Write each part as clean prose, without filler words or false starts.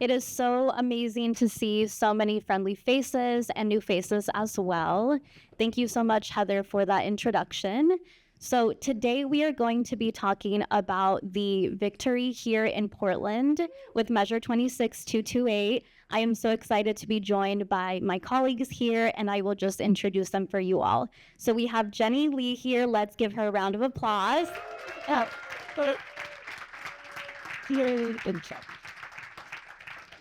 It is so amazing to see so many friendly faces and new faces as well. Thank you so much, Heather, for that introduction. So today we are going to be talking about the victory here in Portland with Measure 26228. I am so excited to be joined by my colleagues here, and I will just introduce them for you all. So we have Jenny Lee here. Let's give her a round of applause.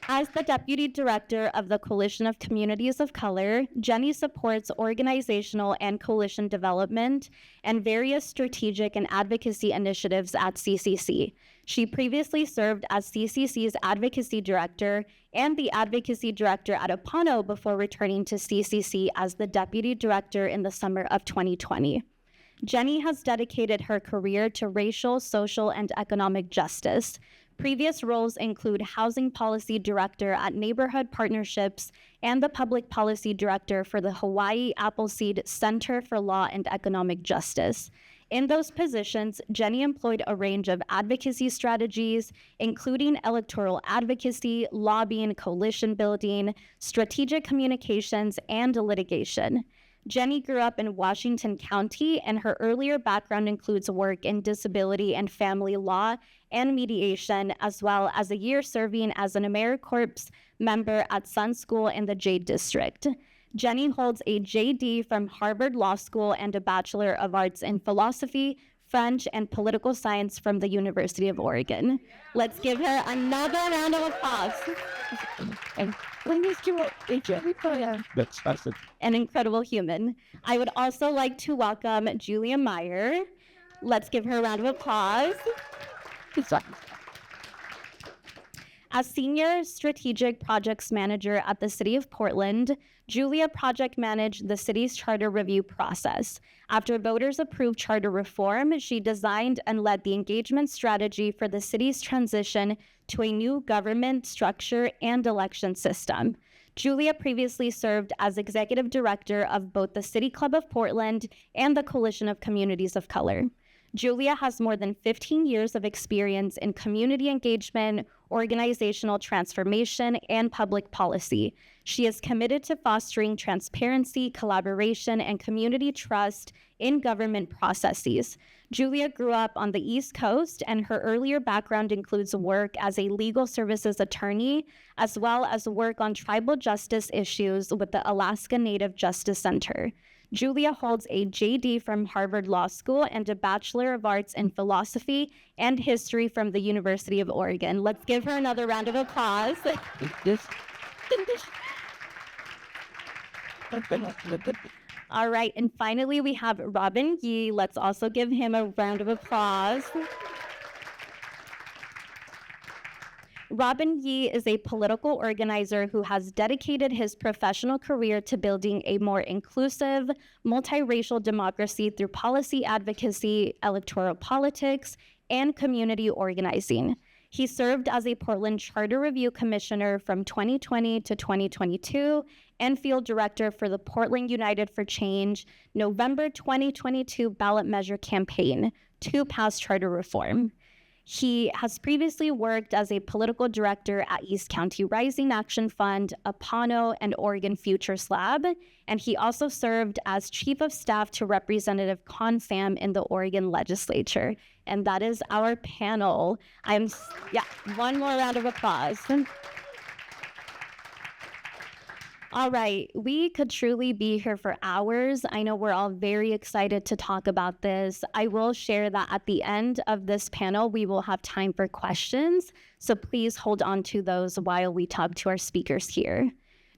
As the Deputy Director of the Coalition of Communities of Color, Jenny supports organizational and coalition development and various strategic and advocacy initiatives at CCC. She previously served as CCC's Advocacy Director and the Advocacy Director at Apano before returning to CCC as the Deputy Director in the summer of 2020. Jenny has dedicated her career to racial, social, and economic justice. Previous roles include Housing Policy Director at Neighborhood Partnerships and the Public Policy Director for the Hawaii Appleseed Center for Law and Economic Justice. In those positions, Jenny employed a range of advocacy strategies, including electoral advocacy, lobbying, coalition building, strategic communications, and litigation. Jenny grew up in Washington County, and her earlier background includes work in disability and family law and mediation, as well as a year serving as an AmeriCorps member at Sun School in the Jade District. Jenny holds a JD from Harvard Law School and a Bachelor of Arts in Philosophy, French, and Political Science from the University of Oregon. Let's give her another round of applause. An incredible human. I would also like to welcome Julia Meier. Let's give her a round of applause. As Senior Strategic Projects Manager at the City of Portland, Julia project managed the city's charter review process. After voters approved charter reform, she designed and led the engagement strategy for the city's transition to a new government structure and election system. Julia previously served as Executive Director of both the City Club of Portland and the Coalition of Communities of Color. Julia has more than 15 years of experience in community engagement, organizational transformation, and public policy. She is committed to fostering transparency, collaboration, and community trust in government processes. Julia grew up on the East Coast, and her earlier background includes work as a legal services attorney, as well as work on tribal justice issues with the Alaska Native Justice Center. Julia holds a JD from Harvard Law School and a Bachelor of Arts in Philosophy and History from the University of Oregon. Let's give her another round of applause. All right, and finally we have Robin Yee. Let's also give him a round of applause. Robin Yee is a political organizer who has dedicated his professional career to building a more inclusive, multiracial democracy through policy advocacy, electoral politics, and community organizing. He served as a Portland Charter Review Commissioner from 2020 to 2022 and Field Director for the Portland United for Change November 2022 ballot measure campaign to pass charter reform. He has previously worked as a political director at East County Rising Action Fund, Apano, and Oregon Futures Lab, and he also served as Chief of Staff to Representative Confam in the Oregon Legislature. And that is our panel. One more round of applause. All right, we could truly be here for hours. I know we're all very excited to talk about this. I will share that at the end of this panel, we will have time for questions. So please hold on to those while we talk to our speakers here.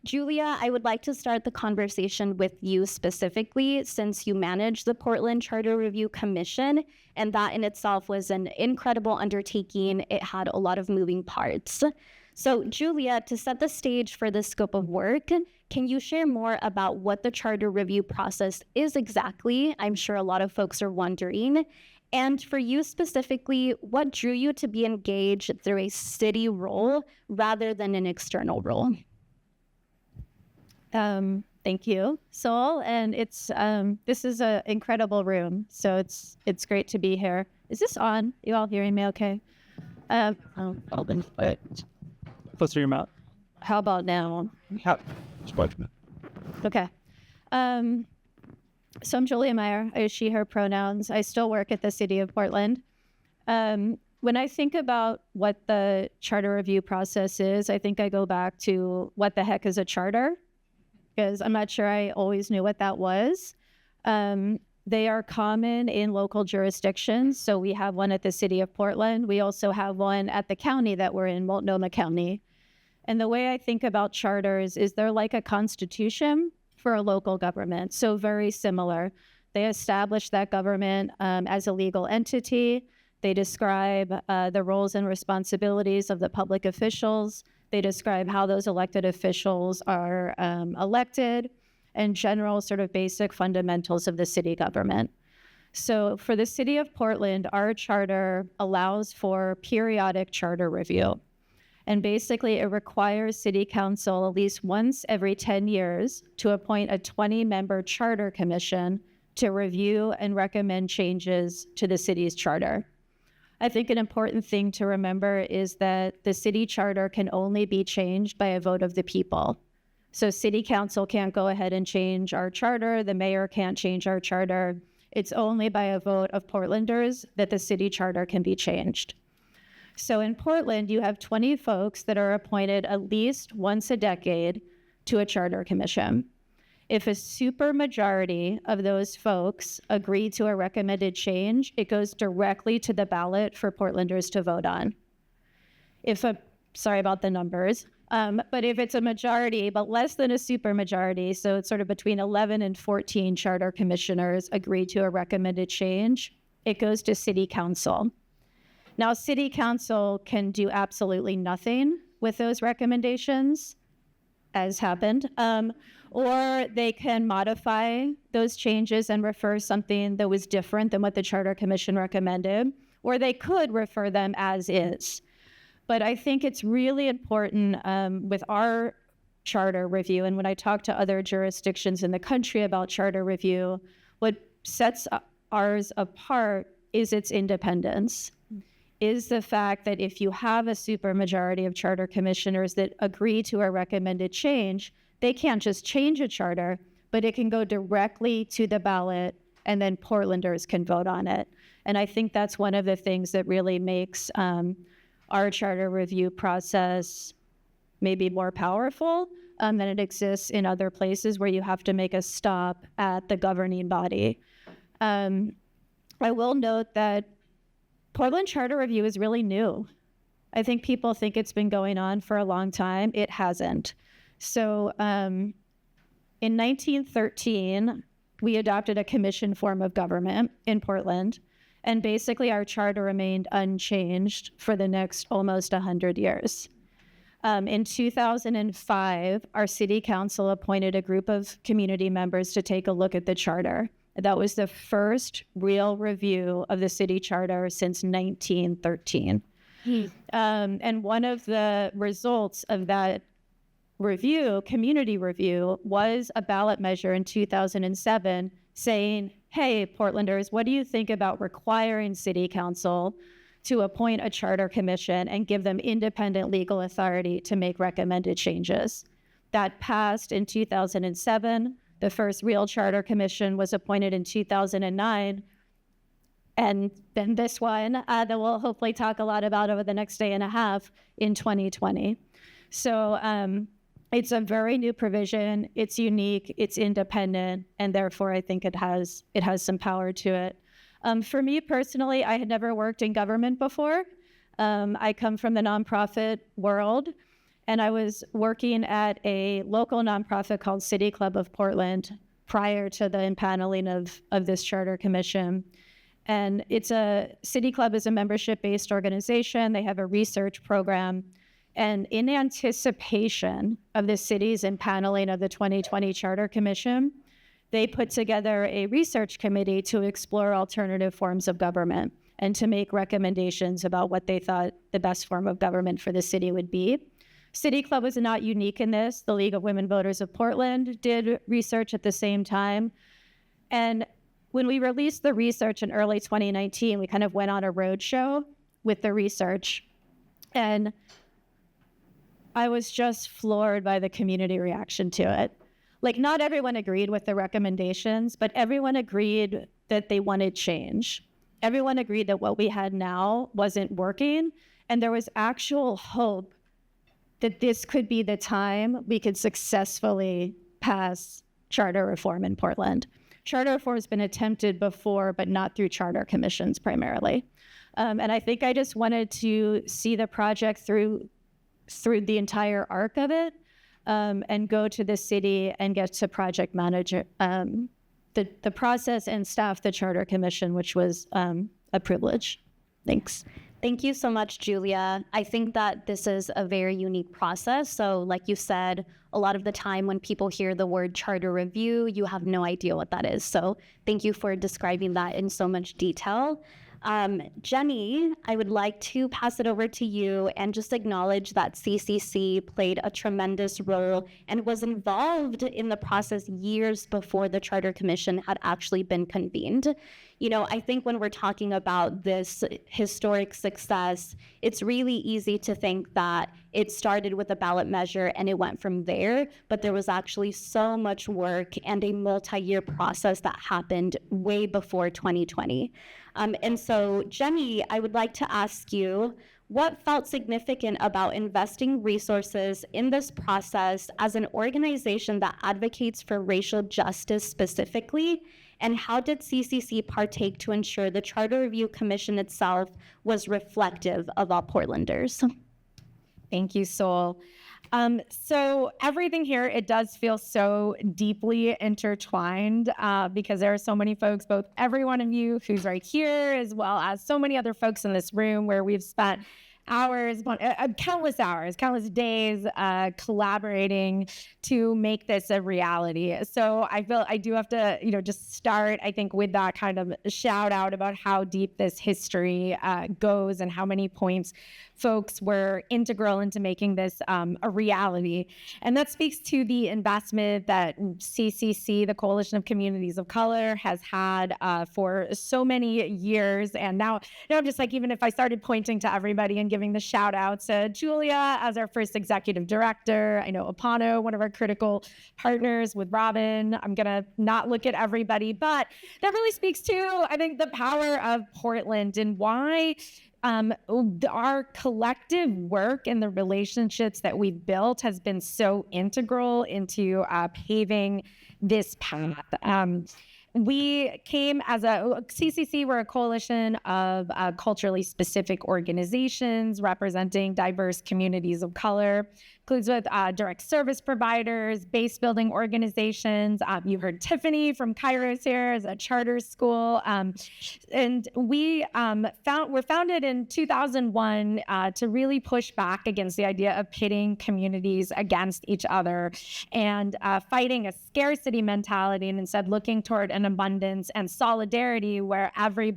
Julia, I would like to start the conversation with you specifically, since you manage the Portland Charter Review Commission, and that in itself was an incredible undertaking. It had a lot of moving parts. So Julia, to set the stage for this scope of work, can you share more about what the charter review process is exactly? I'm sure a lot of folks are wondering. And for you specifically, what drew you to be engaged through a city role rather than an external role? Thank you, Sol. And this is an incredible room, so it's great to be here. Is this on? You all hearing me okay? closer to your mouth. How about now? How? Okay. So I'm Julia Meier. I use she, her pronouns. I still work at the city of Portland. When I think about what the charter review process is, I think I go back to what the heck is a charter, because I'm not sure I always knew what that was. They are common in local jurisdictions. So we have one at the city of Portland. We also have one at the county that we're in, Multnomah County. And the way I think about charters is they're like a constitution for a local government. So very similar. They establish that government as a legal entity. They describe the roles and responsibilities of the public officials. They describe how those elected officials are elected, and general sort of basic fundamentals of the city government. So for the city of Portland, our charter allows for periodic charter review. And basically, it requires city council at least once every 10 years to appoint a 20-member charter commission to review and recommend changes to the city's charter. I think an important thing to remember is that the city charter can only be changed by a vote of the people. So city council can't go ahead and change our charter. The mayor can't change our charter. It's only by a vote of Portlanders that the city charter can be changed. So in Portland, you have 20 folks that are appointed at least once a decade to a charter commission. If a supermajority of those folks agree to a recommended change, it goes directly to the ballot for Portlanders to vote on. Sorry about the numbers, but if it's a majority, but less than a supermajority, so it's sort of between 11 and 14 charter commissioners agree to a recommended change, it goes to city council. Now, city council can do absolutely nothing with those recommendations, as happened, or they can modify those changes and refer something that was different than what the Charter Commission recommended, or they could refer them as is. But I think it's really important with our charter review, and when I talk to other jurisdictions in the country about charter review, what sets ours apart is its independence. Is the fact that if you have a supermajority of charter commissioners that agree to a recommended change, they can't just change a charter, but it can go directly to the ballot and then Portlanders can vote on it. And I think that's one of the things that really makes our charter review process maybe more powerful than it exists in other places where you have to make a stop at the governing body. I will note that Portland Charter Review is really new. I think people think it's been going on for a long time. It hasn't. So in 1913, we adopted a commission form of government in Portland, and basically our charter remained unchanged for the next almost 100 years. In 2005, our city council appointed a group of community members to take a look at the charter. That was the first real review of the city charter since 1913. And one of the results of that review, community review, was a ballot measure in 2007 saying, hey, Portlanders, what do you think about requiring city council to appoint a charter commission and give them independent legal authority to make recommended changes? That passed in 2007. The first real charter commission was appointed in 2009. And then this one that we'll hopefully talk a lot about over the next day and a half in 2020. So it's a very new provision. It's unique, it's independent, and therefore I think it has some power to it. For me personally, I had never worked in government before. I come from the nonprofit world. And I was working at a local nonprofit called City Club of Portland prior to the impaneling of this charter commission. And City Club is a membership-based organization. They have a research program. And in anticipation of the city's impaneling of the 2020 Charter Commission, they put together a research committee to explore alternative forms of government and to make recommendations about what they thought the best form of government for the city would be. City Club was not unique in this. The League of Women Voters of Portland did research at the same time. And when we released the research in early 2019, we kind of went on a roadshow with the research. And I was just floored by the community reaction to it. Like, not everyone agreed with the recommendations, but everyone agreed that they wanted change. Everyone agreed that what we had now wasn't working, and there was actual hope that this could be the time we could successfully pass charter reform in Portland. Charter reform has been attempted before, but not through charter commissions primarily. And I think I just wanted to see the project through the entire arc of it, and go to the city and get to project manager the process and staff the charter commission, which was a privilege. Thanks. Thank you so much, Julia. I think that this is a very unique process. So like you said, a lot of the time when people hear the word charter review, you have no idea what that is. So thank you for describing that in so much detail. Jenny, I would like to pass it over to you and just acknowledge that CCC played a tremendous role and was involved in the process years before the Charter Commission had actually been convened. You know, I think when we're talking about this historic success, it's really easy to think that it started with a ballot measure and it went from there, but there was actually so much work and a multi-year process that happened way before 2020. And so, Jenny, I would like to ask you, what felt significant about investing resources in this process as an organization that advocates for racial justice specifically? And how did CCC partake to ensure the Charter Review Commission itself was reflective of all Portlanders? Thank you, Sol. So everything here, it does feel so deeply intertwined because there are so many folks, both every one of you who's right here, as well as so many other folks in this room where we've spent hours, countless days collaborating to make this a reality. So I feel I do have to, just start, I think, with that kind of shout out about how deep this history goes and how many points folks were integral into making this a reality. And that speaks to the investment that CCC, the Coalition of Communities of Color, has had for so many years. And now I'm just like, even if I started pointing to everybody and giving the shout outs to Julia as our first executive director, I know Apano, one of our critical partners with Robin, I'm gonna not look at everybody, but that really speaks to, I think, the power of Portland and why our collective work and the relationships that we've built has been so integral into paving this path. We came as CCC, we're a coalition of culturally specific organizations representing diverse communities of color. Includes with direct service providers, base building organizations. You heard Tiffany from Kairos here as a charter school. And we're founded in 2001 to really push back against the idea of pitting communities against each other and fighting a scarcity mentality and instead looking toward an abundance and solidarity where every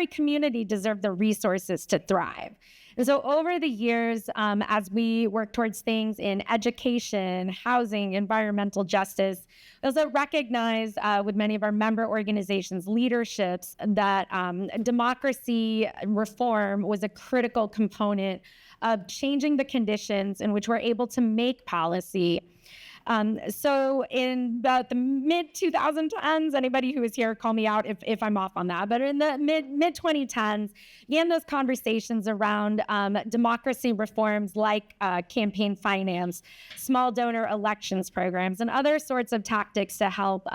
community deserved the resources to thrive. And so over the years, as we work towards things in education, housing, environmental justice, we also recognize with many of our member organizations, leaderships, that democracy reform was a critical component of changing the conditions in which we're able to make policy. So in about the mid-2010s, anybody who is here, call me out if I'm off on that, but in the mid-2010s, began those conversations around democracy reforms like campaign finance, small donor elections programs, and other sorts of tactics to help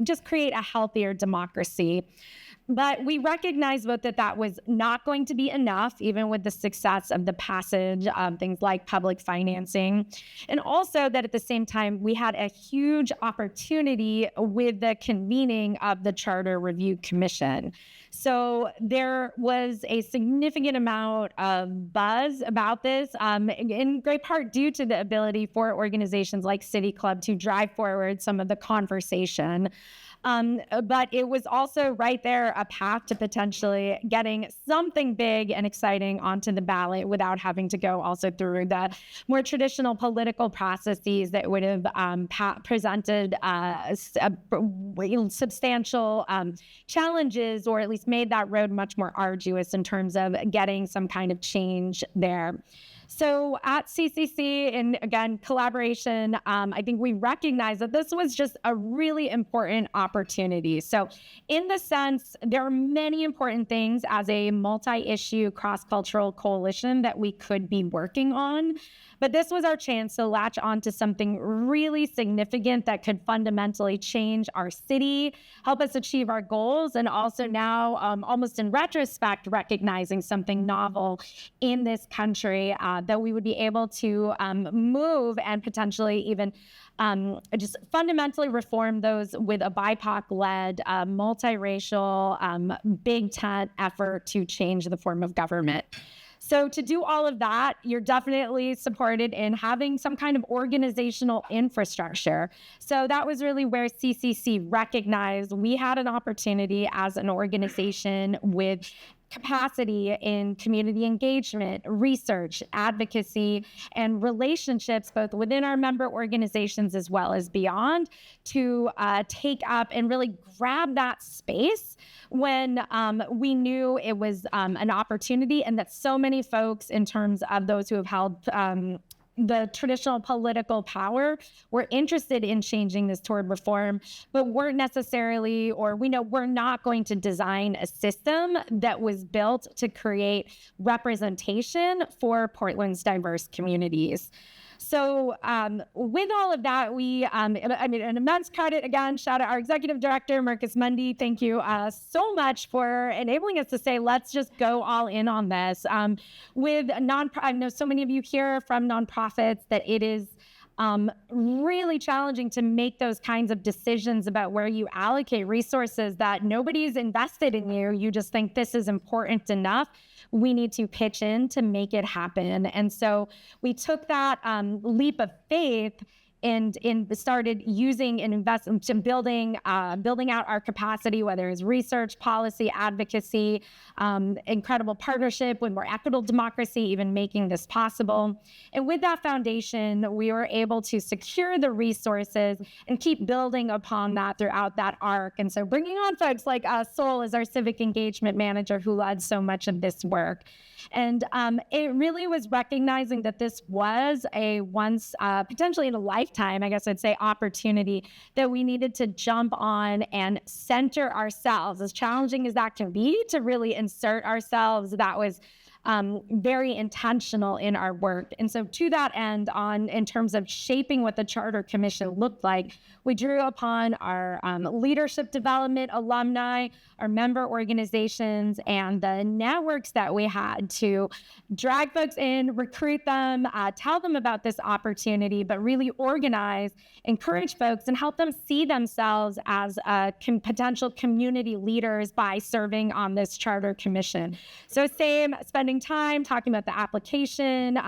just create a healthier democracy. But we recognized both that was not going to be enough, even with the success of the passage of things like public financing. And also that at the same time, we had a huge opportunity with the convening of the Charter Review Commission. So there was a significant amount of buzz about this, in great part due to the ability for organizations like City Club to drive forward some of the conversation. But it was also right there a path to potentially getting something big and exciting onto the ballot without having to go also through the more traditional political processes that would have presented substantial challenges, or at least made that road much more arduous in terms of getting some kind of change there. So at CCC, and again, collaboration, I think we recognize that this was just a really important opportunity. So in the sense, there are many important things as a multi-issue cross-cultural coalition that we could be working on. But this was our chance to latch onto something really significant that could fundamentally change our city, help us achieve our goals, and also now, almost in retrospect, recognizing something novel in this country that we would be able to move and potentially even just fundamentally reform those with a BIPOC-led, multiracial, big tent effort to change the form of government. So to do all of that, you're definitely supported in having some kind of organizational infrastructure. So that was really where CCC recognized we had an opportunity as an organization with capacity in community engagement, research, advocacy, and relationships, both within our member organizations as well as beyond, to take up and really grab that space when we knew it was an opportunity, and that so many folks, in terms of those who have held the traditional political power, were interested in changing this toward reform, but weren't necessarily, or we know we're not going to design a system that was built to create representation for Portland's diverse communities. So with all of that, we, an immense credit, again, shout out our executive director, Marcus Mundy. Thank you so much for enabling us to say, let's just go all in on this. With I know so many of you here from nonprofits that it is really challenging to make those kinds of decisions about where you allocate resources that nobody's invested in you. You just think this is important enough. We need to pitch in to make it happen. And so we took that leap of faith and started using and investing to building out our capacity, whether it's research, policy, advocacy, incredible partnership with More Equitable Democracy, even making this possible. And with that foundation, we were able to secure the resources and keep building upon that throughout that arc. And so bringing on folks like Sol as our civic engagement manager, who led so much of this work. And it really was recognizing that this was a once, potentially in a lifetime, I guess I'd say, opportunity that we needed to jump on and center ourselves, as challenging as that can be, to really insert ourselves. That was very intentional in our work. And so to that end, in terms of shaping what the Charter Commission looked like, we drew upon our leadership development alumni, our member organizations, and the networks that we had to drag folks in, recruit them, tell them about this opportunity, but really organize, encourage folks, and help them see themselves as potential community leaders by serving on this Charter Commission. So spending time talking about the application,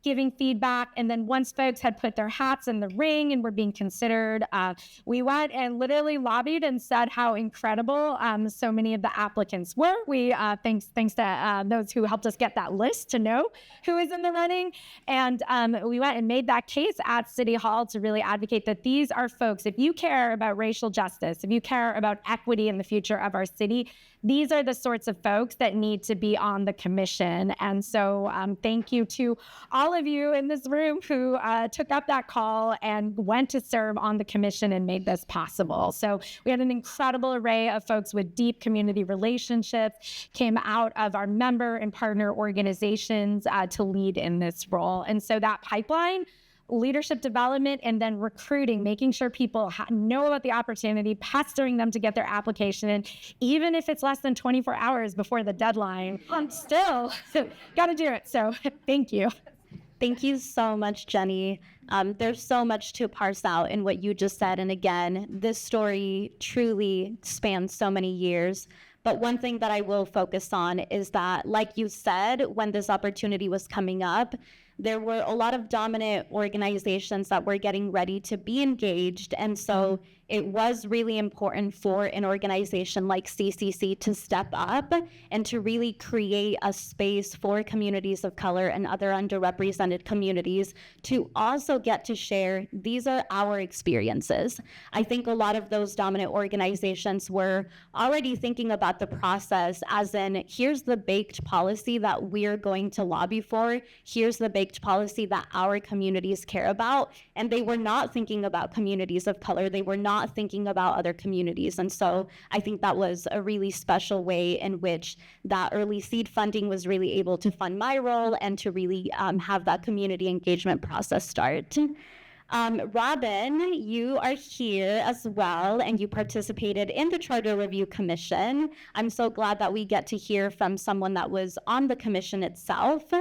giving feedback, and then once folks had put their hats in the ring and were being considered, we went and literally lobbied and said how incredible so many of the applicants were. We thanks to those who helped us get that list to know who is in the running, and we went and made that case at City Hall to really advocate that these are folks, if you care about racial justice, if you care about equity in the future of our city, these are the sorts of folks that need to be on the commission. And so thank you to all of you in this room who took up that call and went to serve on the commission and made this possible. So we had an incredible array of folks with deep community relationships, came out of our member and partner organizations to lead in this role. And so that pipeline, leadership development, and then recruiting, making sure people know about the opportunity, pestering them to get their application in, even if it's less than 24 hours before the deadline. I'm still got to do it. So thank you. Thank you so much, Jenny. There's so much to parse out in what you just said. And again, this story truly spans so many years. But one thing that I will focus on is that, like you said, when this opportunity was coming up, there were a lot of dominant organizations that were getting ready to be engaged. And so it was really important for an organization like CCC to step up and to really create a space for communities of color and other underrepresented communities to also get to share, these are our experiences. I think a lot of those dominant organizations were already thinking about the process as in, here's the baked policy that we're going to lobby for, here's the baked policy that our communities care about, and they were not thinking about communities of color, they were not thinking about other communities. And so I think that was a really special way in which that early seed funding was really able to fund my role and to really have that community engagement process start. Robin, you are here as well, and you participated in the Charter Review Commission. I'm so glad that we get to hear from someone that was on the commission itself.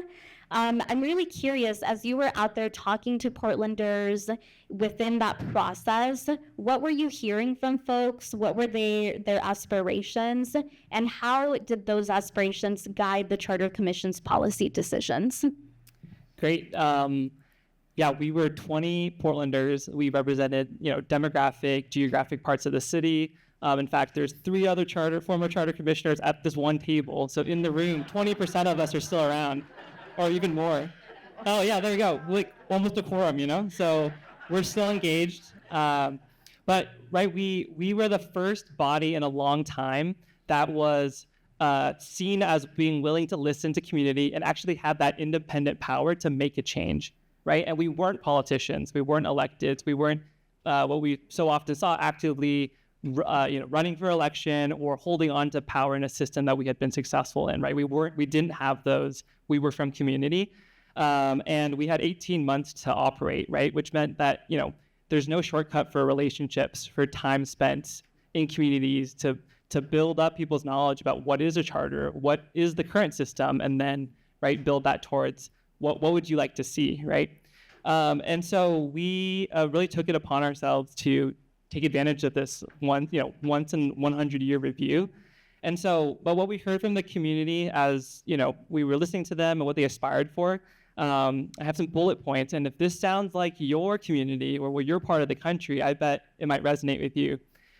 I'm really curious, as you were out there talking to Portlanders within that process, what were you hearing from folks? What were their aspirations? And how did those aspirations guide the Charter Commission's policy decisions? Great. Yeah, we were 20 Portlanders. We represented, demographic, geographic parts of the city. In fact, there's 3 other former charter commissioners at this one table. So in the room, 20% of us are still around, or even more. Oh yeah, there you go. Like almost a quorum, So we're still engaged. But right, we were the first body in a long time that was seen as being willing to listen to community and actually have that independent power to make a change, right? And we weren't politicians, we weren't electeds, we weren't what we so often saw actively, running for election or holding on to power in a system that we had been successful in, right? We didn't have those. We were from community, and we had 18 months to operate, right? Which meant that there's no shortcut for relationships, for time spent in communities to build up people's knowledge about what is a charter, what is the current system, and then build that towards what would you like to see, right? And so we really took it upon ourselves to take advantage of this once in 100-year review. And so, but what we heard from the community as, we were listening to them and what they aspired for, I have some bullet points. And if this sounds like your community or where you're part of the country, I bet it might resonate with you.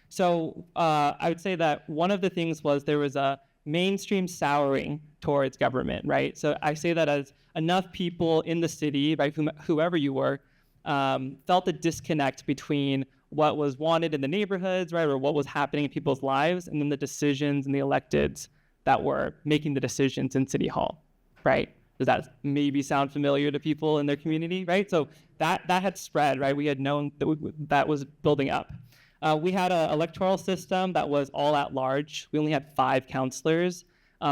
So I would say that one of the things was there was a mainstream souring towards government, right? So I say that as enough people in the city, right, whoever you were, felt a disconnect between what was wanted in the neighborhoods, right, or what was happening in people's lives, and then the decisions and the electeds that were making the decisions in City Hall, right? Does that maybe sound familiar to people in their community, right? So that had spread, right? We had known that was building up. We had an electoral system that was all at large. We only had 5 counselors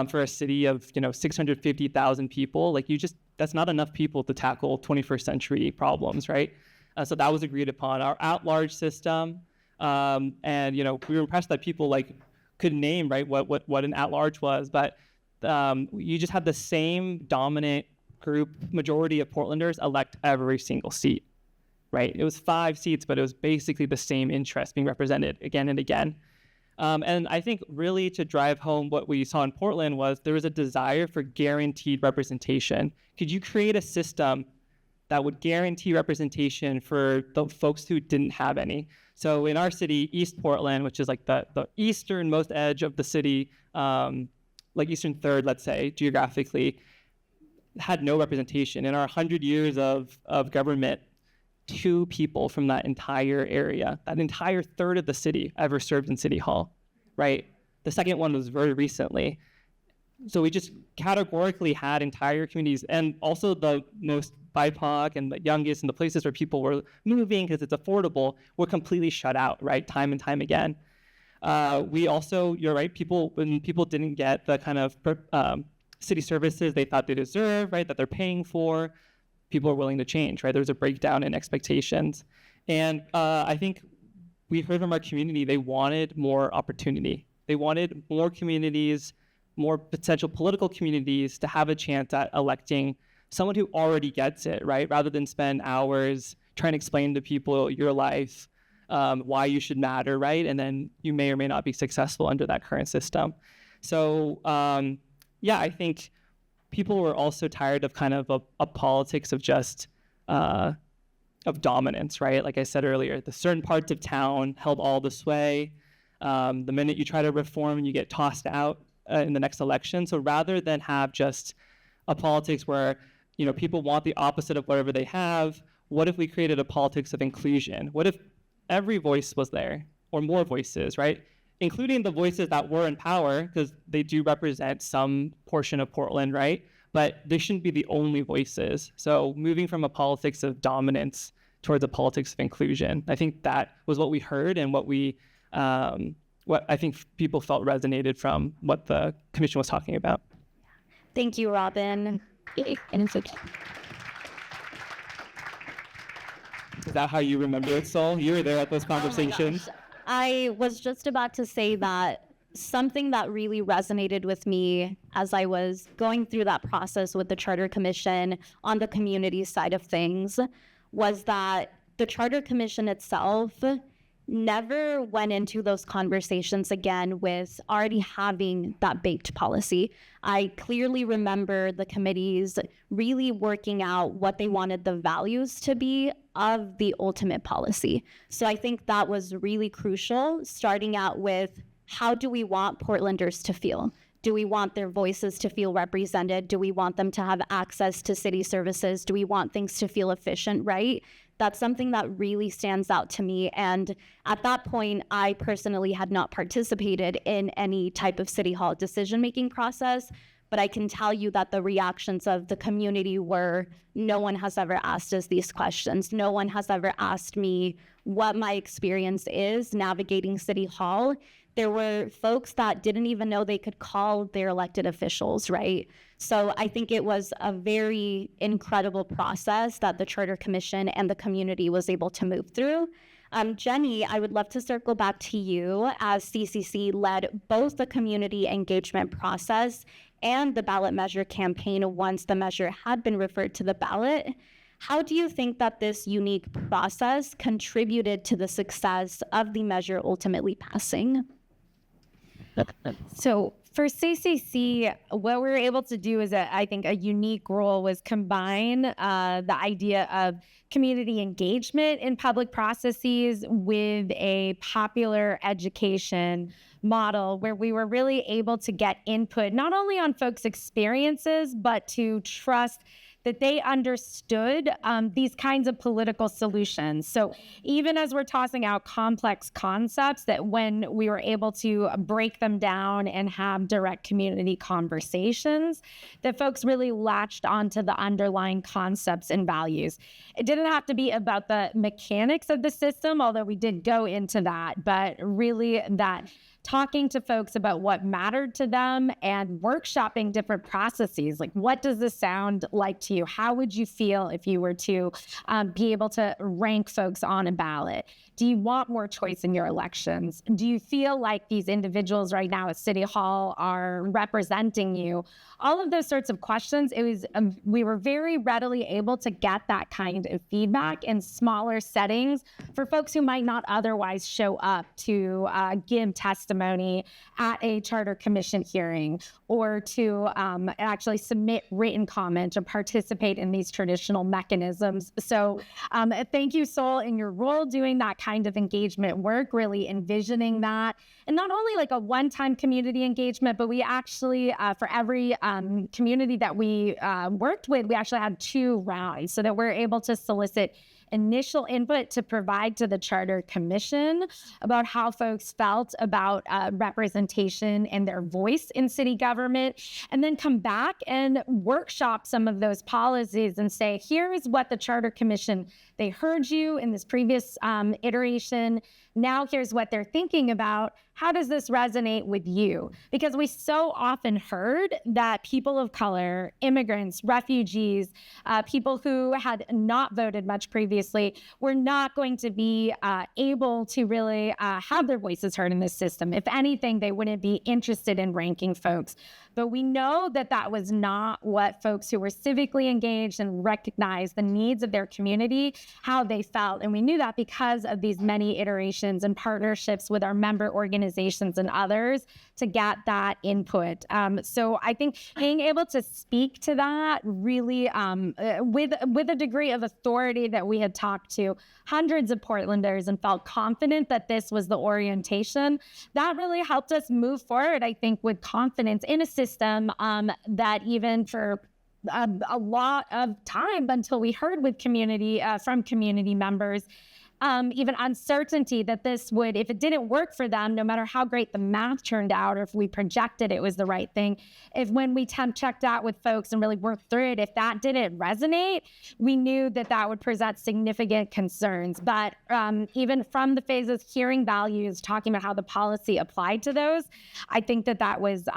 for a city of 650,000 people. That's not enough people to tackle 21st century problems, right? So that was agreed upon. Our at-large system, and we were impressed that people could name what an at-large was, but you just had the same dominant group, majority of Portlanders elect every single seat, right? It was 5 seats, but it was basically the same interest being represented again and again. And I think really to drive home what we saw in Portland was there was a desire for guaranteed representation. Could you create a system that would guarantee representation for the folks who didn't have any? So in our city, East Portland, which is the easternmost edge of the city, eastern third, let's say, geographically, had no representation. In our 100 years of government, 2 people from that entire area, that entire third of the city, ever served in City Hall, right? The second one was very recently. So we just categorically had entire communities, and also the most BIPOC and the youngest and the places where people were moving because it's affordable were completely shut out, right? Time and time again. We also, you're right, when people didn't get the kind of city services they thought they deserved, right, that they're paying for, people are willing to change, right? There was a breakdown in expectations. And I think we heard from our community, they wanted more opportunity. They wanted more communities, more potential political communities to have a chance at electing someone who already gets it, right? Rather than spend hours trying to explain to people your life, why you should matter, right? And then you may or may not be successful under that current system. So I think people were also tired of kind of a politics of just dominance, right? Like I said earlier, the certain parts of town held all the sway. The minute you try to reform, you get tossed out in the next election. So rather than have just a politics where, people want the opposite of whatever they have, what if we created a politics of inclusion? What if every voice was there, or more voices, right? Including the voices that were in power, because they do represent some portion of Portland, right? But they shouldn't be the only voices. So moving from a politics of dominance towards a politics of inclusion, I think that was what we heard and what I think people felt resonated from what the commission was talking about. Thank you, Robin. Is that how you remember it, Sol? You were there at those conversations. I was just about to say that something that really resonated with me as I was going through that process with the Charter Commission on the community side of things was that the Charter Commission itself never went into those conversations again with already having that baked policy. I clearly remember the committees really working out what they wanted the values to be of the ultimate policy. So I think that was really crucial, starting out with how do we want Portlanders to feel? Do we want their voices to feel represented? Do we want them to have access to city services? Do we want things to feel efficient, right? That's something that really stands out to me. And at that point, I personally had not participated in any type of City Hall decision-making process, but I can tell you that the reactions of the community were, no one has ever asked us these questions. No one has ever asked me what my experience is navigating City Hall. There were folks that didn't even know they could call their elected officials, right? So I think it was a very incredible process that the Charter Commission and the community was able to move through. Jenny, I would love to circle back to you, as CCC led both the community engagement process and the ballot measure campaign once the measure had been referred to the ballot. How do you think that this unique process contributed to the success of the measure ultimately passing? So for CCC, what we were able to do is, I think, a unique role was combine the idea of community engagement in public processes with a popular education model where we were really able to get input not only on folks' experiences, but to trust that they understood these kinds of political solutions. So even as we're tossing out complex concepts, that when we were able to break them down and have direct community conversations, that folks really latched onto the underlying concepts and values. It didn't have to be about the mechanics of the system, although we did go into that, but really that talking to folks about what mattered to them and workshopping different processes. Like, what does this sound like to you? How would you feel if you were to be able to rank folks on a ballot? Do you want more choice in your elections? Do you feel like these individuals right now at City Hall are representing you? All of those sorts of questions, it was we were very readily able to get that kind of feedback in smaller settings for folks who might not otherwise show up to give testimony at a Charter Commission hearing or to actually submit written comment or participate in these traditional mechanisms. So thank you, Sol, in your role doing that kind of engagement work, really envisioning that. And not only like a one-time community engagement, but we actually, for every community that we worked with, we actually had 2 rounds so that we're able to solicit initial input to provide to the Charter Commission about how folks felt about representation and their voice in city government, and then come back and workshop some of those policies and say, here is what the Charter Commission, they heard you in this previous iteration. Now here's what they're thinking about. How does this resonate with you? Because we so often heard that people of color, immigrants, refugees, people who had not voted much previously were not going to be able to really have their voices heard in this system. If anything, they wouldn't be interested in ranking folks. But we know that that was not what folks who were civically engaged and recognized the needs of their community, how they felt. And we knew that because of these many iterations conversations and partnerships with our member organizations and others to get that input. So I think being able to speak to that really with a degree of authority, that we had talked to hundreds of Portlanders and felt confident that this was the orientation, that really helped us move forward, I think, with confidence in a system that even for a lot of time until we heard with community from community members, even uncertainty that this would, if it didn't work for them, no matter how great the math turned out, or if we projected it was the right thing, if when we checked out with folks and really worked through it, if that didn't resonate, we knew that that would present significant concerns. But even from the phases, hearing values, talking about how the policy applied to those, I think that that was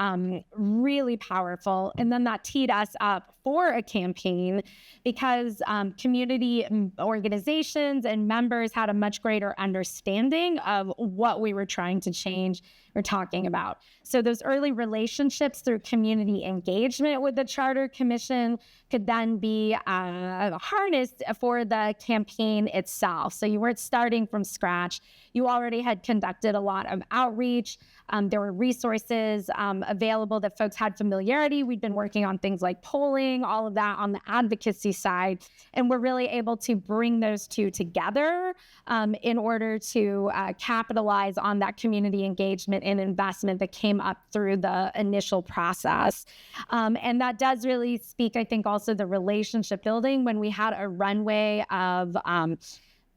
really powerful. And then that teed us up for a campaign, because community organizations and members had a much greater understanding of what we were trying to change or talking about. So those early relationships through community engagement with the Charter Commission could then be harnessed for the campaign itself. So you weren't starting from scratch. You already had conducted a lot of outreach. There were resources available that folks had familiarity. We'd been working on things like polling, all of that on the advocacy side. And we're really able to bring those two together in order to capitalize on that community engagement and investment that came up through the initial process. And that does really speak, I think, also the relationship building when we had a runway of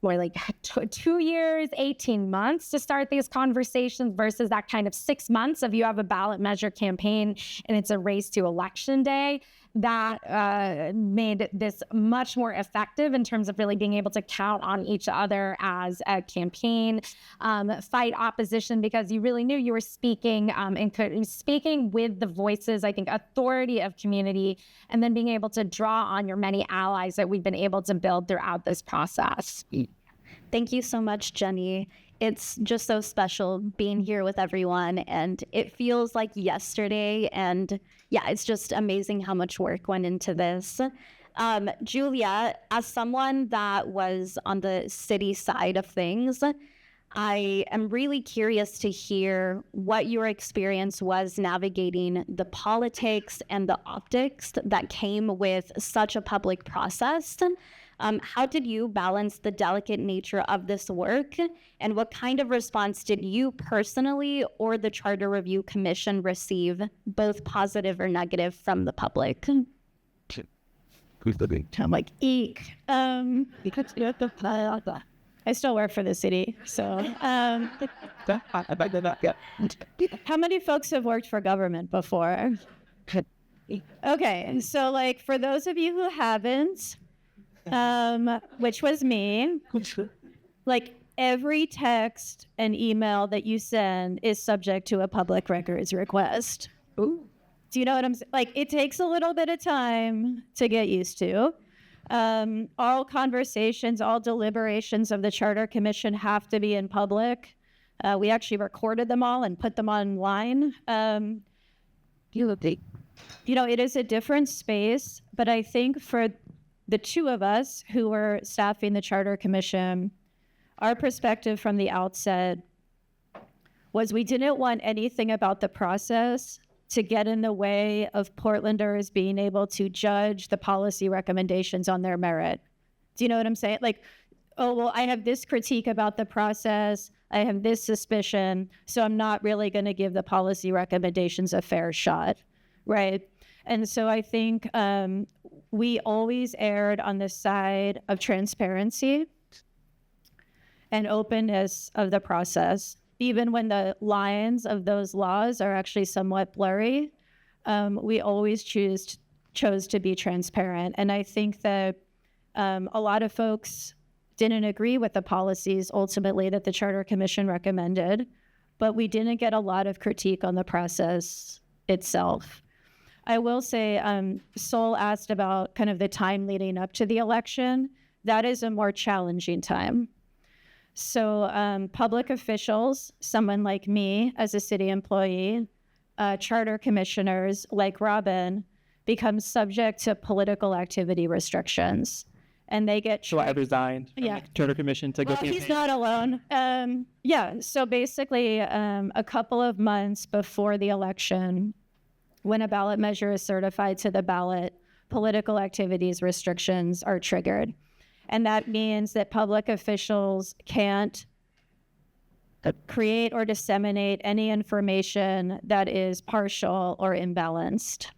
more like 2 years, 18 months to start these conversations versus that kind of 6 months of you have a ballot measure campaign and it's a race to election day. That made this much more effective in terms of really being able to count on each other as a campaign, fight opposition, because you really knew you were speaking speaking with the voices, I think, authority of community, and then being able to draw on your many allies that we've been able to build throughout this process. Thank you so much, Jenny. It's just so special being here with everyone, and it feels like yesterday, and yeah, it's just amazing how much work went into this. Julia, as someone that was on the city side of things, I am really curious to hear what your experience was navigating the politics and the optics that came with such a public process. How did you balance the delicate nature of this work, and what kind of response did you personally or the Charter Review Commission receive, both positive or negative, from the public? I'm like, eek. I still work for the city, so. How many folks have worked for government before? Okay, so like for those of you who haven't, which was me, like every text and email that you send is subject to a public records request. Ooh. Do you know what I'm saying? Like, it takes a little bit of time to get used to. All conversations, all deliberations of the Charter Commission have to be in public. We actually recorded them all and put them online. It is a different space, but I think for the two of us who were staffing the Charter Commission, our perspective from the outset was we didn't want anything about the process to get in the way of Portlanders being able to judge the policy recommendations on their merit. Do you know what I'm saying? Like, oh, well, I have this critique about the process, I have this suspicion, so I'm not really going to give the policy recommendations a fair shot, right? And so I think we always erred on the side of transparency and openness of the process, even when the lines of those laws are actually somewhat blurry. We always chose to be transparent. And I think that a lot of folks didn't agree with the policies ultimately that the Charter Commission recommended, but we didn't get a lot of critique on the process itself. I will say, Sol asked about kind of the time leading up to the election. That is a more challenging time. So public officials, someone like me as a city employee, charter commissioners like Robin, become subject to political activity restrictions. and they get So I resigned from Yeah. the charter commission to go well, campaign. he's not alone. So basically, a couple of months before the election, when a ballot measure is certified to the ballot, political activities restrictions are triggered. And that means that public officials can't create or disseminate any information that is partial or imbalanced.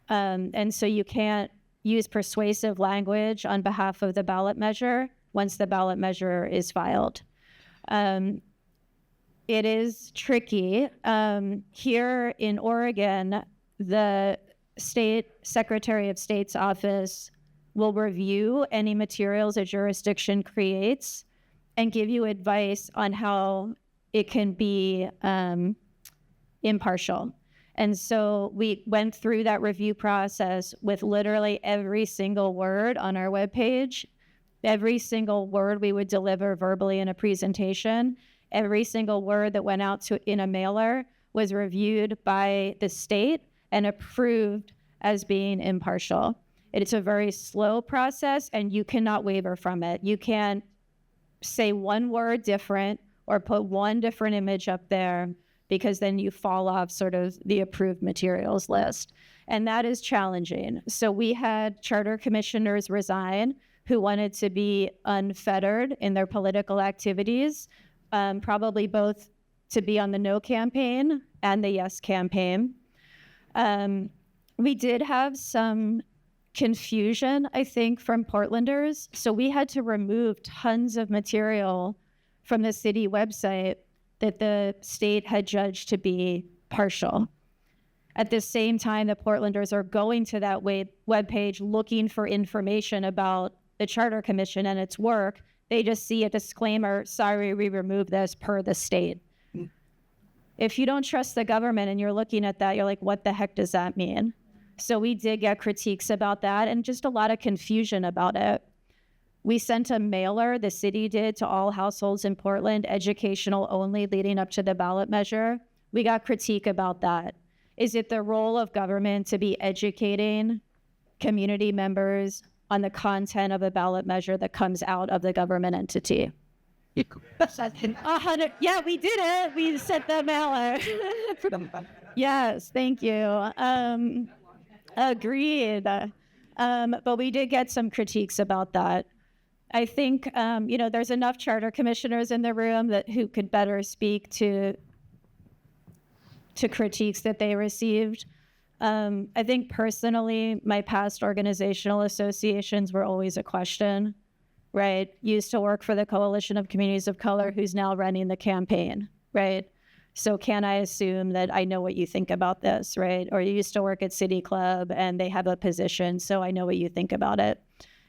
And so you can't use persuasive language on behalf of the ballot measure once the ballot measure is filed. It is tricky. Here in Oregon, the State Secretary of State's office will review any materials a jurisdiction creates and give you advice on how it can be impartial. And so we went through that review process with literally every single word on our webpage. Every single word we would deliver verbally in a presentation. Every single word that went out in a mailer was reviewed by the state and approved as being impartial. It's a very slow process, and you cannot waver from it. You can't say one word different or put one different image up there, because then you fall off sort of the approved materials list. And that is challenging. So we had charter commissioners resign who wanted to be unfettered in their political activities, probably both to be on the no campaign and the yes campaign. We did have some confusion, I think, from Portlanders. So we had to remove tons of material from the city website that the state had judged to be partial. At the same time, the Portlanders are going to that webpage looking for information about the Charter Commission and its work. They just see a disclaimer, sorry, we removed this per the state. If you don't trust the government and you're looking at that, you're like, what the heck does that mean? So we did get critiques about that and just a lot of confusion about it. We sent a mailer, the city did, to all households in Portland, educational only, leading up to the ballot measure. We got critique about that. Is it the role of government to be educating community members on the content of a ballot measure that comes out of the government entity? Yeah, we did it. We sent the mailer. Yes, thank you. Agreed. But we did get some critiques about that. I think, there's enough charter commissioners in the room who could better speak to critiques that they received. I think personally, my past organizational associations were always a question, right? Used to work for the Coalition of Communities of Color, who's now running the campaign, right? So can I assume that I know what you think about this, right? Or you used to work at City Club and they have a position, so I know what you think about it.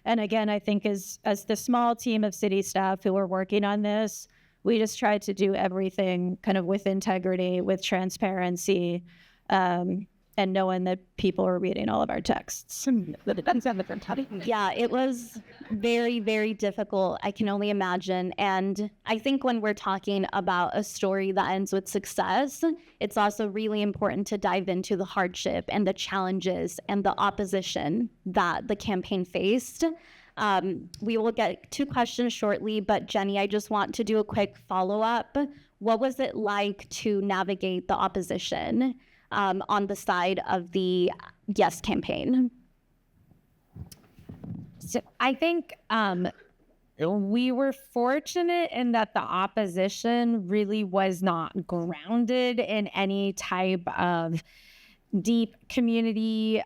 And again, I think as the small team of city staff who were working on this, we just tried to do everything kind of with integrity, with transparency, and knowing that people are reading all of our texts. Yeah, it was very, very difficult. I can only imagine. And I think when we're talking about a story that ends with success, it's also really important to dive into the hardship and the challenges and the opposition that the campaign faced. We will get to questions shortly, but Jenny, I just want to do a quick follow-up. What was it like to navigate the opposition on the side of the yes campaign? So I think we were fortunate in that the opposition really was not grounded in any type of deep community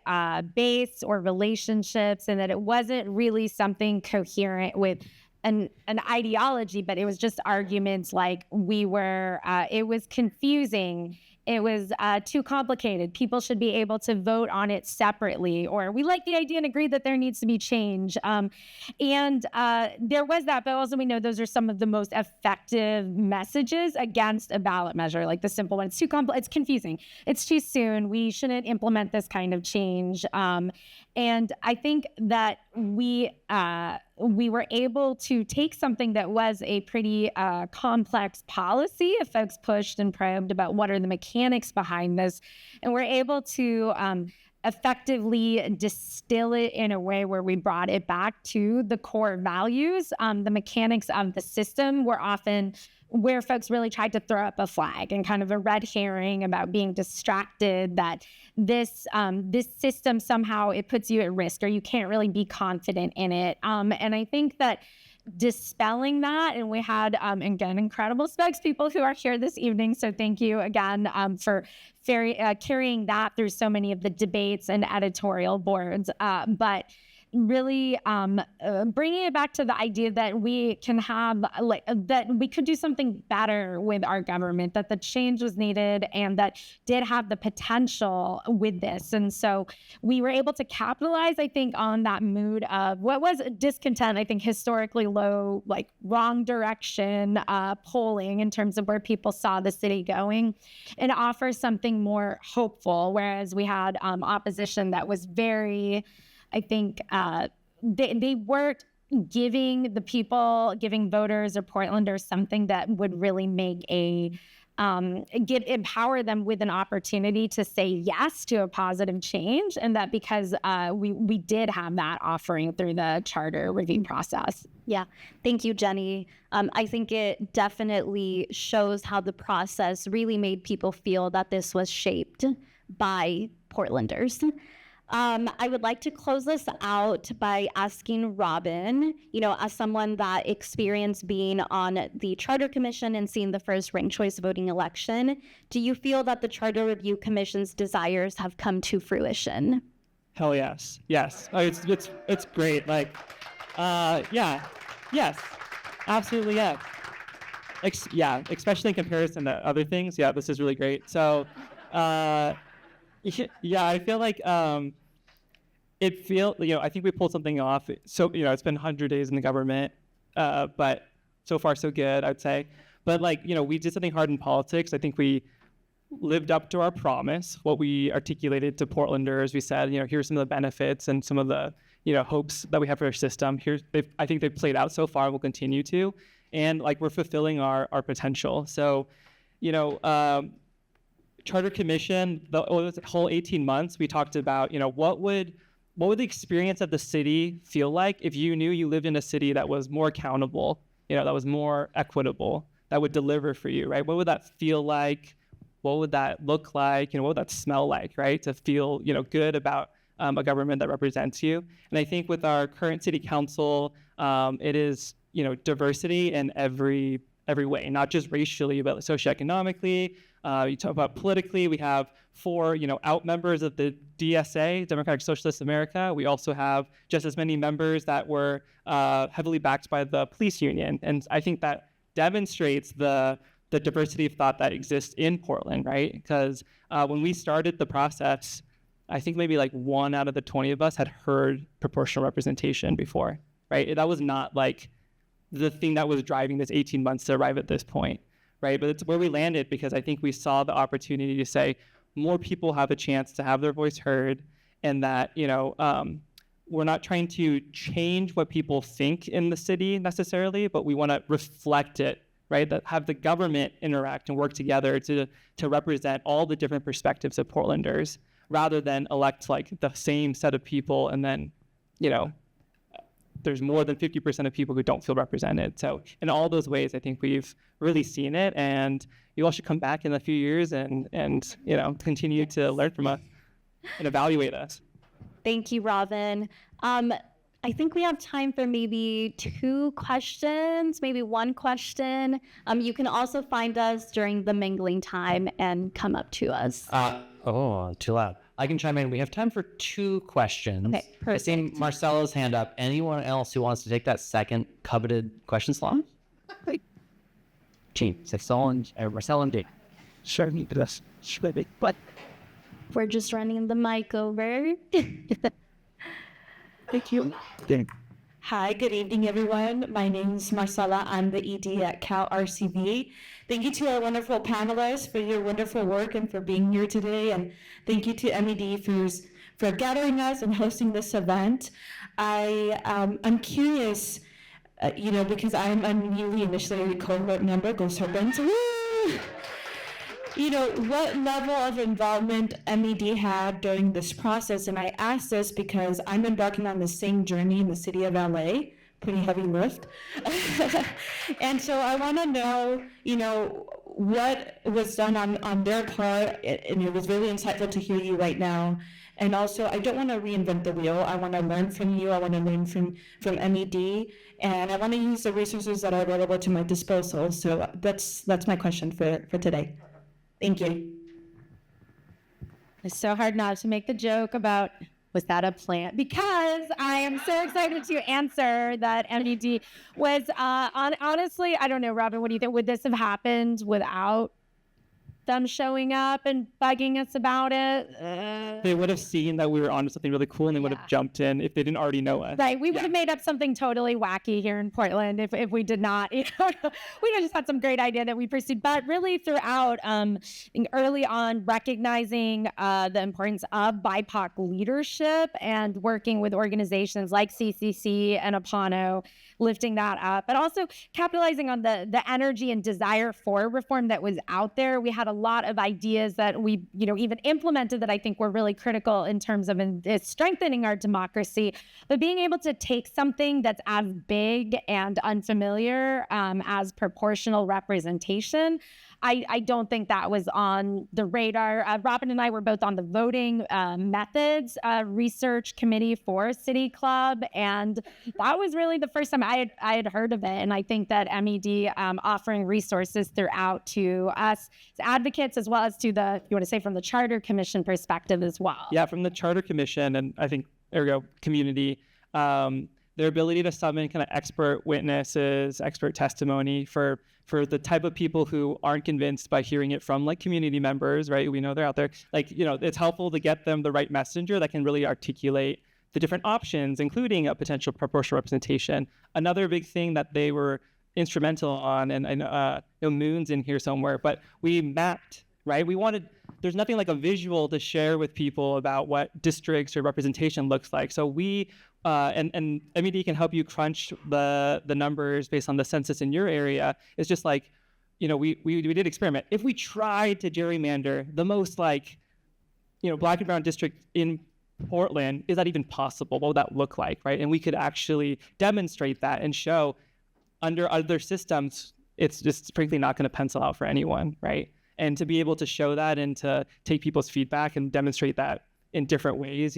base or relationships, and that it wasn't really something coherent with an ideology, but it was just arguments like it was confusing. It was too complicated. People should be able to vote on it separately, or we like the idea and agree that there needs to be change. And there was that, but also we know those are some of the most effective messages against a ballot measure, like the simple one. It's too it's confusing. It's too soon. We shouldn't implement this kind of change. And I think that we were able to take something that was a pretty complex policy if folks pushed and probed about what are the mechanics behind this, and we're able to effectively distill it in a way where we brought it back to the core values. The mechanics of the system were often where folks really tried to throw up a flag and kind of a red herring about being distracted that this system somehow it puts you at risk or you can't really be confident in it. And I think that dispelling that, and we had again incredible spokespeople who are here this evening, so thank you again for carrying that through so many of the debates and editorial boards, but really bringing it back to the idea that we can have that we could do something better with our government, that the change was needed and that did have the potential with this. And so we were able to capitalize, I think, on that mood of what was discontent, I think historically low, like wrong direction polling in terms of where people saw the city going, and offer something more hopeful, whereas we had opposition that was very, I think they weren't giving voters or Portlanders something that would really make empower them with an opportunity to say yes to a positive change, and that because we did have that offering through the charter review process. Yeah, thank you, Jenny. I think it definitely shows how the process really made people feel that this was shaped by Portlanders. I would like to close this out by asking Robin, as someone that experienced being on the Charter Commission and seeing the first ranked choice voting election, do you feel that the Charter Review Commission's desires have come to fruition? Hell yes. Yes. Oh, it's great. Like, yeah. Yes. Absolutely, yeah. Especially in comparison to other things. Yeah, this is really great. So, yeah, I feel like I think we pulled something off. So, it's been 100 days in the government, but so far so good, I'd say. But we did something hard in politics. I think we lived up to our promise, what we articulated to Portlanders. We said, here's some of the benefits and some of the, hopes that we have for our system. I think they've played out so far and will continue to. And we're fulfilling our potential. So, Charter Commission, the whole 18 months, we talked about, what would the experience of the city feel like if you knew you lived in a city that was more accountable, that was more equitable, that would deliver for you, right? What would that feel like? What would that look like? What would that smell like, right? To feel, good about a government that represents you. And I think with our current city council, it is, diversity in every way, not just racially, but socioeconomically. You talk about politically, we have 4, out members of the DSA, Democratic Socialist America. We also have just as many members that were heavily backed by the police union. And I think that demonstrates the diversity of thought that exists in Portland, right? Because when we started the process, I think maybe 1 out of the 20 of us had heard proportional representation before, right? That was not the thing that was driving this 18 months to arrive at this point. Right, but it's where we landed because I think we saw the opportunity to say more people have a chance to have their voice heard, and that we're not trying to change what people think in the city necessarily, but we want to reflect it, right? That have the government interact and work together to represent all the different perspectives of Portlanders, rather than elect the same set of people and then there's more than 50% of people who don't feel represented. So in all those ways, I think we've really seen it, and you all should come back in a few years and continue to learn from us and evaluate us. Thank you, Robin. I think we have time for maybe 2 questions, maybe 1 question. You can also find us during the mingling time and come up to us. Too loud. I can chime in. We have time for 2 questions. Okay, perfect. I see Marcelo's hand up. Anyone else who wants to take that second coveted question slot? Marcelo and Dave. Sure, but We're just running the mic over. thank you. Dave. Hi, good evening, everyone. My name is Marcela. I'm the ED at Cal RCV. Thank you to our wonderful panelists for your wonderful work and for being here today. And thank you to MED for gathering us and hosting this event. I'm curious, because I'm a newly initiated cohort member, go Serpents. Woo! what level of involvement MED had during this process. And I ask this because I'm embarking on the same journey in the city of LA, pretty heavy lift. And so I want to know, what was done on their part. And it was really insightful to hear you right now. And also, I don't want to reinvent the wheel. I want to learn from you. I want to learn from MED. And I want to use the resources that are available to my disposal. So that's my question for today. Thank you. It's so hard not to make the joke about, was that a plant? Because I am so excited to answer that MED was, honestly, I don't know, Robin, what do you think? Would this have happened without them showing up and bugging us about it? They would have seen that we were onto something really cool and they would have jumped in if they didn't already know us. Right, we would have made up something totally wacky here in Portland if we did not. We just had some great idea that we pursued. But really throughout, early on, recognizing the importance of BIPOC leadership and working with organizations like CCC and Apano, lifting that up, but also capitalizing on the energy and desire for reform that was out there. We had a lot of ideas that we, even implemented that I think were really critical in terms of strengthening our democracy, but being able to take something that's as big and unfamiliar as proportional representation, I don't think that was on the radar. Robin and I were both on the voting methods research committee for City Club, and that was really the first time I had heard of it. And I think that MED offering resources throughout to us as advocates, as well as to from the Charter Commission perspective as well. Yeah, from the Charter Commission, and I think ergo community, their ability to summon kind of expert witnesses, expert testimony for the type of people who aren't convinced by hearing it from like community members, right? We know they're out there. It's helpful to get them the right messenger that can really articulate the different options, including a potential proportional representation. Another big thing that they were instrumental on, and I know Moon's in here somewhere, but we mapped, right? There's nothing like a visual to share with people about what districts or representation looks like. So we, and MED can help you crunch the numbers based on the census in your area. It's just like, we did experiment. If we tried to gerrymander the most Black and brown district in Portland, is that even possible? What would that look like, right? And we could actually demonstrate that and show under other systems, it's just frankly not going to pencil out for anyone, right? And to be able to show that and to take people's feedback and demonstrate that in different ways,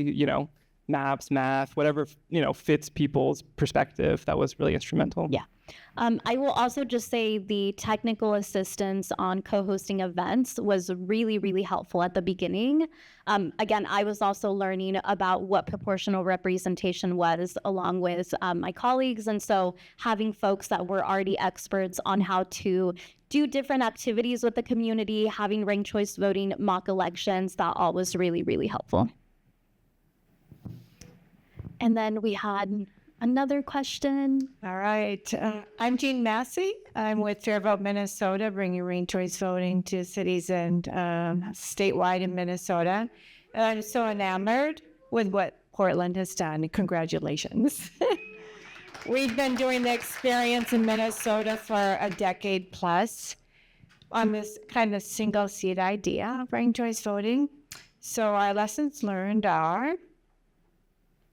maps, math, whatever, fits people's perspective, that was really instrumental. Yeah. I will also just say the technical assistance on co-hosting events was really, really helpful at the beginning. Again, I was also learning about what proportional representation was along with my colleagues. And so having folks that were already experts on how to do different activities with the community, having ranked choice voting, mock elections, that all was really, really helpful. And then we had another question. All right. I'm Jean Massey. I'm with Fair Vote Minnesota, bringing ranked choice voting to cities and statewide in Minnesota. And I'm so enamored with what Portland has done. Congratulations. We've been doing the experience in Minnesota for a decade plus on this kind of single seat idea of ranked choice voting. So our lessons learned are,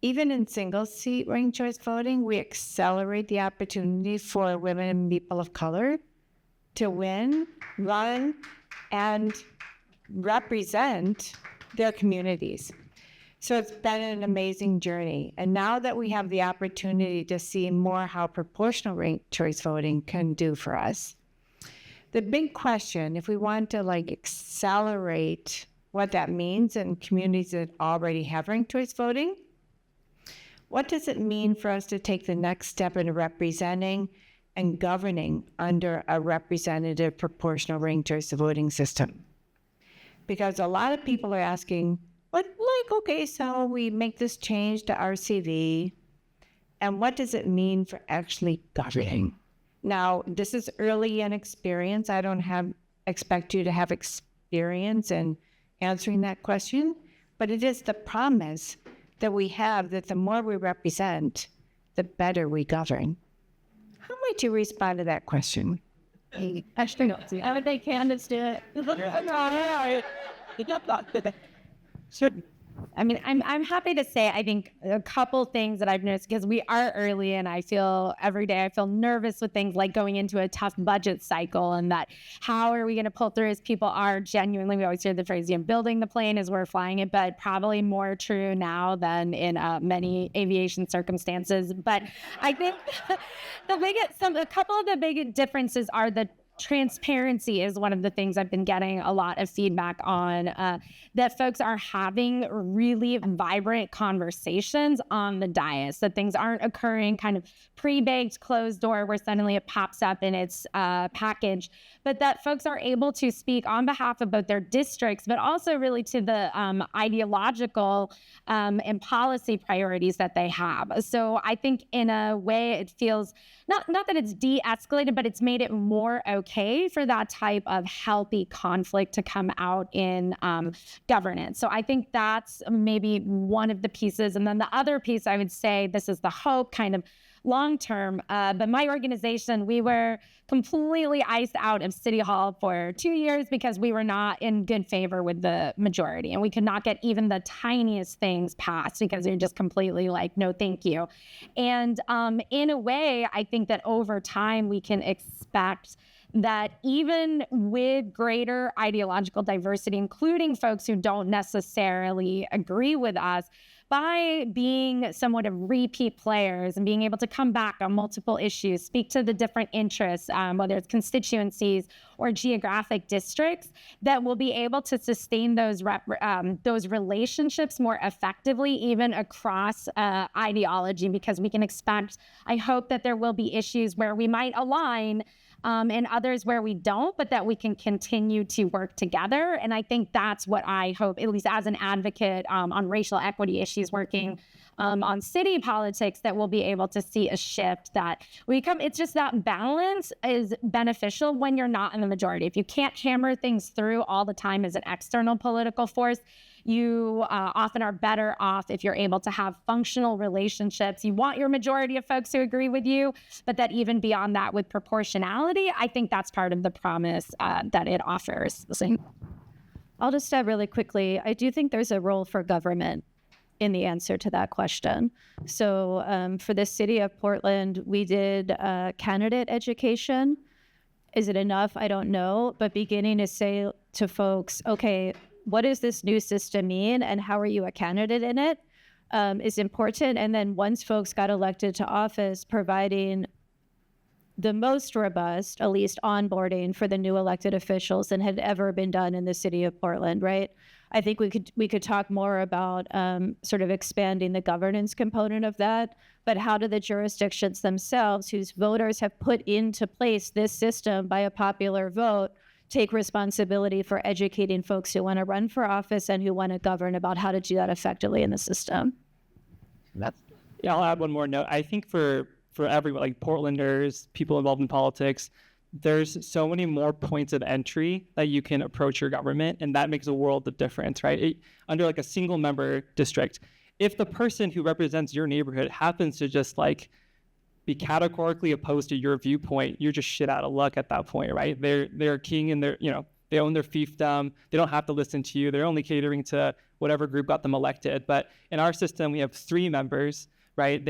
even in single seat ranked choice voting, we accelerate the opportunity for women and people of color to win, run, and represent their communities. So it's been an amazing journey. And now that we have the opportunity to see more how proportional ranked choice voting can do for us, the big question, if we want to accelerate what that means in communities that already have ranked choice voting, what does it mean for us to take the next step in representing and governing under a representative proportional ranked choice voting system? Because a lot of people are asking, okay, so we make this change to RCV, and what does it mean for actually governing? Now, this is early in experience. I don't expect you to have experience in answering that question, but it is the promise that we have that the more we represent, the better we govern. How might you respond to that question? I would think Candace do it. I mean, I'm happy to say, I think a couple things that I've noticed, because we are early and I feel every day, I feel nervous with things like going into a tough budget cycle, and that how are we going to pull through as people are genuinely, we always hear the phrase, building the plane as we're flying it, but probably more true now than in many aviation circumstances. But I think a couple of the big differences are the transparency is one of the things I've been getting a lot of feedback on, that folks are having really vibrant conversations on the dais, that things aren't occurring kind of pre-baked, closed door where suddenly it pops up in its package, but that folks are able to speak on behalf of both their districts, but also really to the ideological and policy priorities that they have. So I think in a way it feels, not that it's de-escalated, but it's made it more okay for that type of healthy conflict to come out in governance. So I think that's maybe one of the pieces. And then the other piece, I would say, this is the hope kind of long term, but my organization, we were completely iced out of City Hall for 2 years because we were not in good favor with the majority, and we could not get even the tiniest things passed because they're just completely like, no, thank you. And in a way, I think that over time we can expect that even with greater ideological diversity, including folks who don't necessarily agree with us, by being somewhat of repeat players and being able to come back on multiple issues, speak to the different interests, whether it's constituencies or geographic districts, that will be able to sustain those relationships more effectively, even across ideology, because we can expect, I hope that there will be issues where we might align and others where we don't, but that we can continue to work together. And I think that's what I hope, at least as an advocate on racial equity issues, working on city politics, that we'll be able to see a shift that it's just that balance is beneficial when you're not in the majority. If you can't hammer things through all the time as an external political force, you often are better off if you're able to have functional relationships. You want your majority of folks who agree with you, but that even beyond that with proportionality, I think that's part of the promise that it offers. I'll just add really quickly, I do think there's a role for government in the answer to that question. So for the city of Portland, we did candidate education. Is it enough? I don't know, but beginning to say to folks, okay, what does this new system mean and how are you a candidate in it is important. And then once folks got elected to office, providing the most robust, at least onboarding for the new elected officials than had ever been done in the city of Portland, right? I think we could talk more about sort of expanding the governance component of that, but how do the jurisdictions themselves, whose voters have put into place this system by a popular vote, take responsibility for educating folks who want to run for office and who want to govern about how to do that effectively in the system? Yeah, I'll add one more note. I think for everyone, like Portlanders, people involved in politics, there's so many more points of entry that you can approach your government, and that makes a world of difference, right? Under like a single member district, if the person who represents your neighborhood happens to just like be categorically opposed to your viewpoint, you're just shit out of luck at that point, right? They're king and they own their fiefdom. They don't have to listen to you. They're only catering to whatever group got them elected. But in our system, we have 3 members, right?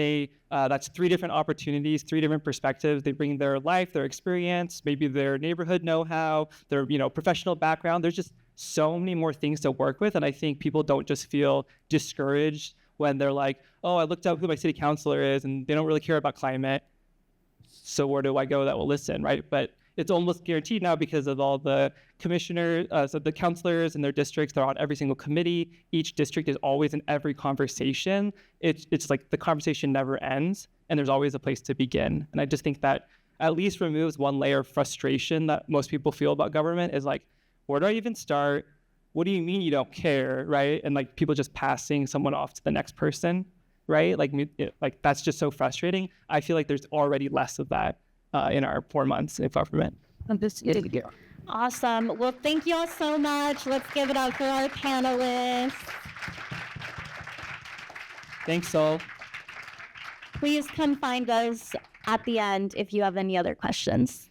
That's 3 different opportunities, 3 different perspectives. They bring their life, their experience, maybe their neighborhood know-how, their professional background. There's just so many more things to work with, and I think people don't just feel discouraged when they're like, oh, I looked up who my city councilor is, and they don't really care about climate. So where do I go that will listen, right? But it's almost guaranteed now because of all the commissioners, so the councilors in their districts, they're on every single committee. Each district is always in every conversation. It's like the conversation never ends, and there's always a place to begin. And I just think that at least removes one layer of frustration that most people feel about government, is like, where do I even start? What do you mean you don't care, right? And like people just passing someone off to the next person, right? Like that's just so frustrating. I feel like there's already less of that in our 4 months of government. Awesome. Well, thank you all so much. Let's give it up for our panelists. Thanks, Sol. Please come find us at the end if you have any other questions.